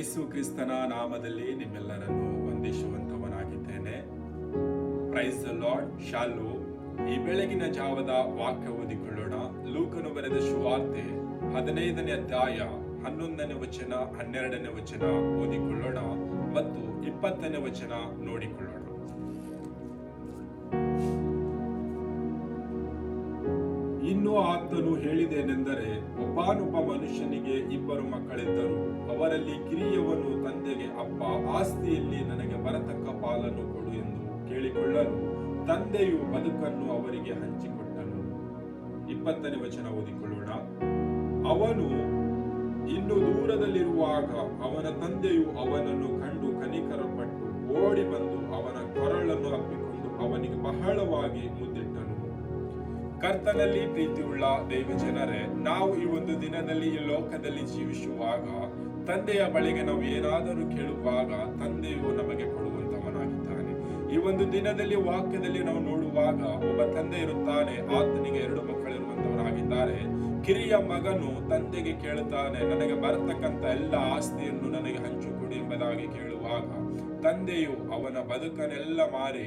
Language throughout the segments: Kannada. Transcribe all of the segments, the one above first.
ಯೇಸು ಕ್ರಿಸ್ತನ ನಾಮದಲ್ಲಿ ನಿಮ್ಮೆಲ್ಲರನ್ನು ವಂದಿಸುವಂತವನಾಗಿದ್ದೇನೆ. Praise the lord. ಶಾಲೋ. ಈ ಬೆಳಗಿನ ಜಾವದ ವಾಕ್ಯ ಓದಿಕೊಳ್ಳೋಣ. ಲೂಕನು ಬರೆದ ಸುವಾರ್ತೆ 15ನೇ ಅಧ್ಯಾಯ 11ನೇ ವಚನ 12ನೇ ವಚನ ಓದಿಕೊಳ್ಳೋಣ ಮತ್ತು 20ನೇ ವಚನ ನೋಡಿಕೊಳ್ಳೋಣ. ಇನ್ನು ಆತನು ಹೇಳಿದೇನೆಂದರೆ, ಒಬ್ಬನೊಬ್ಬ ಮನುಷ್ಯನಿಗೆ 2 ಮಕ್ಕಳಿದ್ದರು. ಅವರಲ್ಲಿ ಕಿರಿಯವನು ತಂದೆಗೆ, ಅಪ್ಪ, ಆಸ್ತಿಯಲ್ಲಿ ನನಗೆ ಬರತಕ್ಕ ಪಾಲನ್ನು ಕೊಡು ಎಂದು ಕೇಳಿಕೊಳ್ಳಲು ತಂದೆಯು ಬದುಕನ್ನು ಅವರಿಗೆ ಹಂಚಿಕೊಟ್ಟನು. 20ನೇ ವಚನ ಓದಿಕೊಳ್ಳೋಣ. ಅವನು ಇನ್ನು ದೂರದಲ್ಲಿರುವಾಗ ಅವನ ತಂದೆಯು ಅವನನ್ನು ಕಂಡು ಕನಿಕರಪಟ್ಟು ಓಡಿ ಬಂದು ಅವನ ಕೊರಳನ್ನು ಅಪ್ಪಿಕೊಂಡು ಅವನಿಗೆ ಬಹಳವಾಗಿ ಮುದ್ದಿಟ್ಟನು. ಕರ್ತನಲ್ಲಿ ಪ್ರೀತಿಯುಳ್ಳ ದೈವಜನರೇ, ನಾವು ಈ ಒಂದು ದಿನದಲ್ಲಿ ಈ ಲೋಕದಲ್ಲಿ ಜೀವಿಸುವಾಗ ತಂದೆಯ ಬಳಿಗೆ ನಾವು ಏನಾದರೂ ಕೇಳುವಾಗ ತಂದೆಯು ನಮಗೆ ಕೊಡುವಂತವನಾಗಿದ್ದಾನೆ. ಈ ಒಂದು ದಿನದಲ್ಲಿ ವಾಕ್ಯದಲ್ಲಿ ನಾವು ನೋಡುವಾಗ ಒಬ್ಬ ತಂದೆ ಇರುತ್ತಾನೆ, ಆತನಿಗೆ 2 ಮಕ್ಕಳಿರುವಂತವರಾಗಿದ್ದಾರೆ. ಕಿರಿಯ ಮಗನು ತಂದೆಗೆ ಕೇಳುತ್ತಾನೆ, ನನಗೆ ಬರತಕ್ಕಂತ ಎಲ್ಲ ಆಸ್ತಿಯನ್ನು ನನಗೆ ಹಂಚಿಕೊಡಿ ಎಂಬುದಾಗಿ ಕೇಳುವಾಗ ತಂದೆಯು ಅವನ ಬದುಕನ್ನೆಲ್ಲ ಮಾರಿ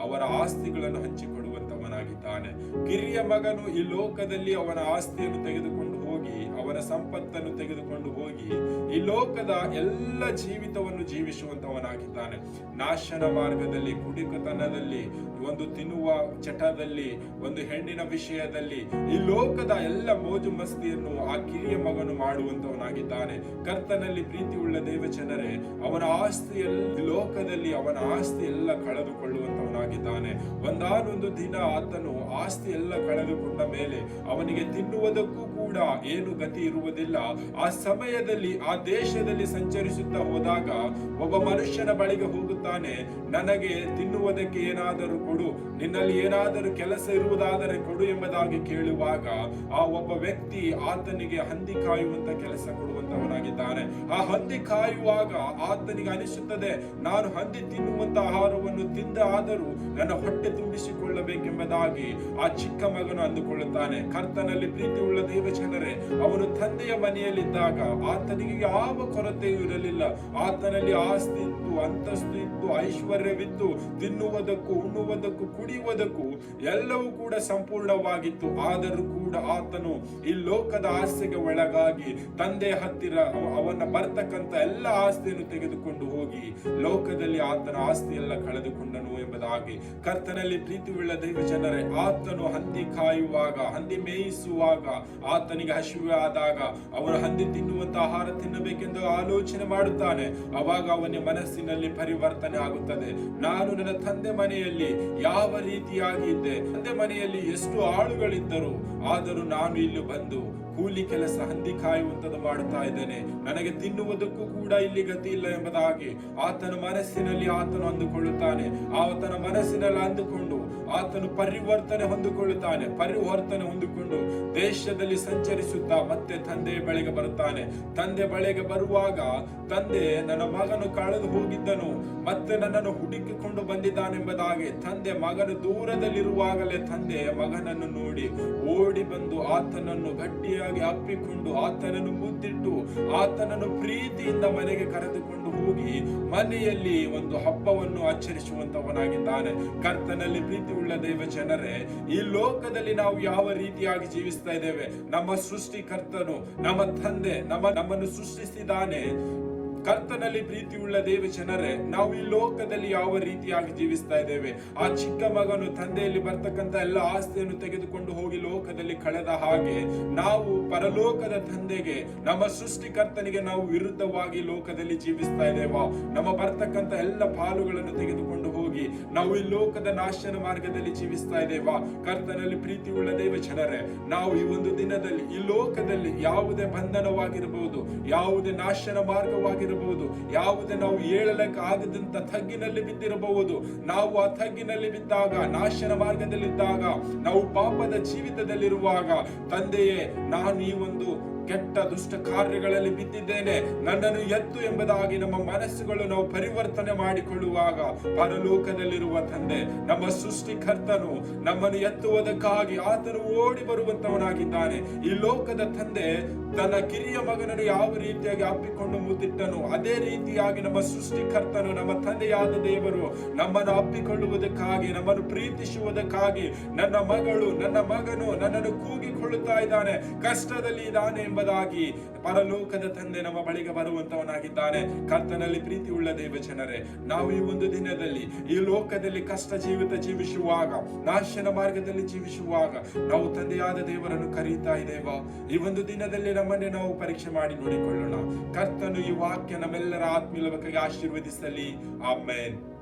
ಅವರ ಆಸ್ತಿಗಳನ್ನು ಹಂಚಿಕೊಡುವಂತವನಾಗಿದ್ದಾನೆ. ಕಿರಿಯ ಮಗನು ಈ ಲೋಕದಲ್ಲಿ ಅವನ ಆಸ್ತಿಯನ್ನು ತೆಗೆದುಕೊಂಡು ಹೋಗಿ, ಅವನ ಸಂಪತ್ತನ್ನು ತೆಗೆದುಕೊಂಡು ಹೋಗಿ ಈ ಲೋಕದ ಎಲ್ಲ ಜೀವಿತವನ್ನು ಜೀವಿಸುವಂತವನಾಗಿದ್ದಾನೆ. ನಾಶನ ಮಾರ್ಗದಲ್ಲಿ, ಕುಡಿಕತನದಲ್ಲಿ, ಒಂದು ತಿನ್ನುವ ಚಟದಲ್ಲಿ, ಒಂದು ಹೆಣ್ಣಿನ ವಿಷಯದಲ್ಲಿ ಈ ಲೋಕದ ಎಲ್ಲ ಮೋಜು ಮಸ್ತಿಯನ್ನು ಆ ಕಿರಿಯ ಮಗನು ಮಾಡುವಂತವನಾಗಿದ್ದಾನೆ. ಕರ್ತನಲ್ಲಿ ಪ್ರೀತಿಯುಳ್ಳ ದೇವಜನರೇ, ಅವನ ಆಸ್ತಿಯಲ್ಲಿ ಲೋಕದಲ್ಲಿ ಅವನ ಆಸ್ತಿ ಎಲ್ಲ ಕಳೆದುಕೊಳ್ಳುವಂತವನಾಗಿದ್ದಾನೆ. ಒಂದಾನೊಂದು ದಿನ ಆತನು ಆಸ್ತಿ ಎಲ್ಲ ಕಳೆದುಕೊಂಡ ಮೇಲೆ ಅವನಿಗೆ ತಿನ್ನುವುದಕ್ಕೂ ಕೂಡ ಏನು ಗತಿ ಇರುವುದಿಲ್ಲ. ಆ ಸಮಯದಲ್ಲಿ ಆ ದೇಶದಲ್ಲಿ ಸಂಚರಿಸುತ್ತಾ ಹೋದಾಗ ಒಬ್ಬ ಮನುಷ್ಯನ ಬಳಿಗೆ ಹೋಗುತ್ತಾನೆ, ನನಗೆ ತಿನ್ನುವುದಕ್ಕೆ ಏನಾದರೂ ಕೊಡು, ನಿನ್ನಲ್ಲಿ ಏನಾದರೂ ಕೆಲಸ ಇರುವುದಾದರೆ ಕೊಡು ಎಂಬುದಾಗಿ ಕೇಳುವಾಗ ಆ ಒಬ್ಬ ವ್ಯಕ್ತಿ ಆತನಿಗೆ ಹಂದಿ ಕಾಯುವಂತ ಕೆಲಸ ಕೊಡುವಂತವನಾಗಿದ್ದಾನೆ. ಆ ಹಂದಿ ಕಾಯುವಾಗ ಆತನಿಗೆ ಅನಿಸುತ್ತದೆ, ನಾನು ಹಂದಿ ತಿನ್ನುವಂತ ಆಹಾರವನ್ನು ತಿಂದ ಆದರೂ ನನ್ನ ಹೊಟ್ಟೆ ತುಂಬಿಸಿಕೊಳ್ಳಬೇಕೆಂಬುದಾಗಿ ಆ ಚಿಕ್ಕ ಮಗನು ಅಂದುಕೊಳ್ಳುತ್ತಾನೆ. ಕರ್ತನಲ್ಲಿ ಪ್ರೀತಿ ಉಳ್ಳ ದೇವಜನರೇ, ಅವನು ತಂದೆಯ ಮನೆಯಲ್ಲಿದ್ದಾಗ ಆತನಿಗೆ ಯಾವ ಕೊರತೆಯೂ ಇರಲಿಲ್ಲ. ಆತನಲ್ಲಿ ಆಸ್ತಿ ಇತ್ತು, ಅಂತಸ್ತು ಇತ್ತು, ಐಶ್ವರ್ಯವಿತ್ತು, ತಿನ್ನುವುದಕ್ಕೂ ಉಣ್ಣುವುದಕ್ಕೂ ಕುಡಿಯುವುದಕ್ಕೂ ಎಲ್ಲವೂ ಕೂಡ ಸಂಪೂರ್ಣವಾಗಿತ್ತು. ಆದರೂ ಕೂಡ ಆತನು ಈ ಲೋಕದ ಆಸೆಗೆ ಒಳಗಾಗಿ ತಂದೆ ಹತ್ತಿರ ಅವನ ಬರ್ತಕ್ಕಂತ ಎಲ್ಲ ಆಸ್ತಿಯನ್ನು ತೆಗೆದುಕೊಂಡು ಹೋಗಿ ಲೋಕದಲ್ಲಿ ಆತನ ಆಸ್ತಿ ಎಲ್ಲ ಕಳೆದುಕೊಂಡನು ಎಂಬುದಾಗಿ. ಕರ್ತನಲ್ಲಿ ಪ್ರೀತಿಯುಳ್ಳ ದೈವಜನರೇ, ಆತನು ಹಂದಿ ಕಾಯುವಾಗ, ಹಂದಿ ಮೇಯಿಸುವಾಗ ಆತನಿಗೆ ಹಸಿವೆ ಆದಾಗ ಅವನು ಹಂದಿ ತಿನ್ನುವಂತ ಆಹಾರ ತಿನ್ನಬೇಕೆಂದು ಆಲೋಚನೆ ಮಾಡುತ್ತಾನೆ. ಅವಾಗ ಅವನ ಮನಸ್ಸಿನಲ್ಲಿ ಪರಿವರ್ತನೆ ಆಗುತ್ತದೆ. ನಾನು ನನ್ನ ತಂದೆ ಮನೆಯಲ್ಲಿ ಯಾವ ರೀತಿಯಾಗಿ ಇದ್ದೆ, ತಂದೆ ಮನೆಯಲ್ಲಿ ಎಷ್ಟು ಆಳುಗಳಿದ್ದರು, ಆದರೂ ನಾನು ಇಲ್ಲಿ ಬಂದು ಕೂಲಿ ಕೆಲಸ, ಹಂದಿ ಕಾಯುವಂತದ್ದು ಮಾಡುತ್ತಾ ಇದ್ದೇನೆ, ನನಗೆ ತಿನ್ನುವುದಕ್ಕೂ ಕೂಡ ಇಲ್ಲಿ ಗತಿ ಇಲ್ಲ ಎಂಬುದಾಗಿ ಆತನ ಮನಸ್ಸಿನಲ್ಲಿ ಆತನು ಅಂದುಕೊಳ್ಳುತ್ತಾನೆ. ಆತನ ಮನಸ್ಸಿನಲ್ಲಿ ಅಂದುಕೊಂಡು ಆತನು ಪರಿವರ್ತನೆ ಹೊಂದಿಕೊಂಡು ದೇಶದಲ್ಲಿ ಸಂಚರಿಸುತ್ತಾ ಮತ್ತೆ ತಂದೆಯ ಬಳಿಗೆ ಬರುತ್ತಾನೆ. ತಂದೆ ಬಳಿಗೆ ಬರುವಾಗ ತಂದೆ, ನನ್ನ ಮಗನು ಕಳೆದು ಹೋಗಿದ್ದನು, ಮತ್ತೆ ನನ್ನನ್ನು ಹುಡುಕಿಕೊಂಡು ಬಂದಿದ್ದಾನೆಂಬುದಾಗಿ ತಂದೆ ಮಗನು ದೂರದಲ್ಲಿರುವಾಗಲೇ ತಂದೆ ಮಗನನ್ನು ನೋಡಿ ಓಡಿ ಬಂದು ಆತನನ್ನು ಗಟ್ಟಿಯಾಗಿ ಅಪ್ಪಿಕೊಂಡು ಆತನನ್ನು ಮುದ್ದಿಟ್ಟು ಆತನನ್ನು ಪ್ರೀತಿಯಿಂದ ಮನೆಗೆ ಕರೆದುಕೊಂಡು ಹೋಗಿ ಮನೆಯಲ್ಲಿ ಒಂದು ಹಬ್ಬವನ್ನು ಆಚರಿಸುವಂತವನಾಗಿದ್ದಾನೆ. ಕರ್ತನಲ್ಲಿ ಪ್ರೀತಿ ಉಳ್ಳ ದೇವಜನರೇ, ಈ ಲೋಕದಲ್ಲಿ ನಾವು ಯಾವ ರೀತಿಯಾಗಿ ಜೀವಿಸ್ತಾ ಇದ್ದೇವೆ, ನಮ್ಮ ಸೃಷ್ಟಿಕರ್ತನು, ನಮ್ಮ ತಂದೆ ನಮ್ಮನ್ನು ಸೃಷ್ಟಿಸಿದ್ದಾನೆ. ಕರ್ತನಲ್ಲಿ ಪ್ರೀತಿಯುಳ್ಳ ದೇವಜನರೇ, ನಾವು ಈ ಲೋಕದಲ್ಲಿ ಯಾವ ರೀತಿಯಾಗಿ ಜೀವಿಸ್ತಾ ಇದ್ದೇವೆ. ಆ ಚಿಕ್ಕ ಮಗನು ತಂದೆಯಲ್ಲಿ ಬರ್ತಕ್ಕಂಥ ಎಲ್ಲ ಆಸ್ತಿಯನ್ನು ತೆಗೆದುಕೊಂಡು ಹೋಗಿ ಲೋಕದಲ್ಲಿ ಕಳೆದ ಹಾಗೆ ನಾವು ಪರಲೋಕದ ತಂದೆಗೆ, ನಮ್ಮ ಸೃಷ್ಟಿಕರ್ತನಿಗೆ ನಾವು ವಿರುದ್ಧವಾಗಿ ಲೋಕದಲ್ಲಿ ಜೀವಿಸ್ತಾ ಇದ್ದೇವಾ? ನಮ್ಮ ಬರ್ತಕ್ಕಂಥ ಎಲ್ಲ ಪಾಲುಗಳನ್ನು ತೆಗೆದುಕೊಂಡು ಹೋಗಿ ನಾವು ಈ ಲೋಕದ ನಾಶನ ಮಾರ್ಗದಲ್ಲಿ ಜೀವಿಸ್ತಾ ಇದ್ದೇವಾ? ಕರ್ತನಲ್ಲಿ ಪ್ರೀತಿಯುಳ್ಳ ದೇವಜನರೇ, ನಾವು ಈ ಒಂದು ದಿನದಲ್ಲಿ ಈ ಲೋಕದಲ್ಲಿ ಯಾವುದೇ ಬಂಧನವಾಗಿರಬಹುದು, ಯಾವುದೇ ನಾಶನ ಮಾರ್ಗವಾಗಿರಬಹುದು, ಯಾವುದೇ ನಾವು ಏಳಲಕ್ಕೆ ಆಗದಂತ ತಗ್ಗಿನಲ್ಲಿ ಬಿದ್ದಿರಬಹುದು, ನಾವು ಆ ತಗ್ಗಿನಲ್ಲಿ ಬಿದ್ದಾಗ, ನಾಶನ ಮಾರ್ಗದಲ್ಲಿದ್ದಾಗ, ನಾವು ಪಾಪದ ಜೀವಿತದಲ್ಲಿರುವಾಗ ತಂದೆಯೇ, ನಾನು ಈ ಒಂದು ಕೆಟ್ಟ ದುಷ್ಟ ಕಾರ್ಯಗಳಲ್ಲಿ ಬಿದ್ದಿದ್ದೇನೆ, ನನ್ನನ್ನು ಎತ್ತು ಎಂಬುದಾಗಿ ನಮ್ಮ ಮನಸ್ಸುಗಳು ನಾವು ಪರಿವರ್ತನೆ ಮಾಡಿಕೊಳ್ಳುವಾಗ, ಪರಲೋಕದಲ್ಲಿರುವ ತಂದೆ, ನಮ್ಮ ಸೃಷ್ಟಿಕರ್ತನು ನಮ್ಮನ್ನು ಎತ್ತುವುದಕ್ಕಾಗಿ ಆತನು ಓಡಿ ಬರುವಂತವನಾಗಿದ್ದಾನೆ. ಈ ಲೋಕದ ತಂದೆ ತನ್ನ ಕಿರಿಯ ಮಗನನ್ನು ಯಾವ ರೀತಿಯಾಗಿ ಅಪ್ಪಿಕೊಂಡು ಮುತ್ತಿಟ್ಟನು, ಅದೇ ರೀತಿಯಾಗಿ ನಮ್ಮ ಸೃಷ್ಟಿಕರ್ತನು, ನಮ್ಮ ತಂದೆಯಾದ ದೇವರು ನಮ್ಮನ್ನು ಅಪ್ಪಿಕೊಳ್ಳುವುದಕ್ಕಾಗಿ, ನಮ್ಮನ್ನು ಪ್ರೀತಿಸುವುದಕ್ಕಾಗಿ, ನನ್ನ ಮಗಳು, ನನ್ನ ಮಗನು ನನ್ನನ್ನು ಕೂಗಿಕೊಳ್ಳುತ್ತಾ ಇದ್ದಾನೆ, ಕಷ್ಟದಲ್ಲಿ ಇದ್ದಾನೆ ಎಂಬುದಾಗಿ ಪರಲೋಕದ ತಂದೆ ನಮ್ಮ ಬಳಿಗೆ ಬರುವಂತವನಾಗಿದ್ದಾನೆ. ಕರ್ತನಲ್ಲಿ ಪ್ರೀತಿ ಉಳ್ಳ ದೇವ ಜನರೇ, ನಾವು ಈ ಒಂದು ದಿನದಲ್ಲಿ ಈ ಲೋಕದಲ್ಲಿ ಕಷ್ಟ ಜೀವಿತ ಜೀವಿಸುವಾಗ, ನಾಶನ ಮಾರ್ಗದಲ್ಲಿ ಜೀವಿಸುವಾಗ ನಾವು ತಂದೆಯಾದ ದೇವರನ್ನು ಕರೀತಾ ಇದ್ದೇವಾ? ಈ ಒಂದು ದಿನದಲ್ಲಿ ನಮ್ಮನ್ನೇ ನಾವು ಪರೀಕ್ಷೆ ಮಾಡಿ ನೋಡಿಕೊಳ್ಳೋಣ. ಕರ್ತನು ಈ ವಾಕ್ಯ ನಮ್ಮೆಲ್ಲರ ಆತ್ಮೀಯ ಲೋಕಕ್ಕೆ ಆಶೀರ್ವದಿಸಲಿ. ಆಮೆನ್.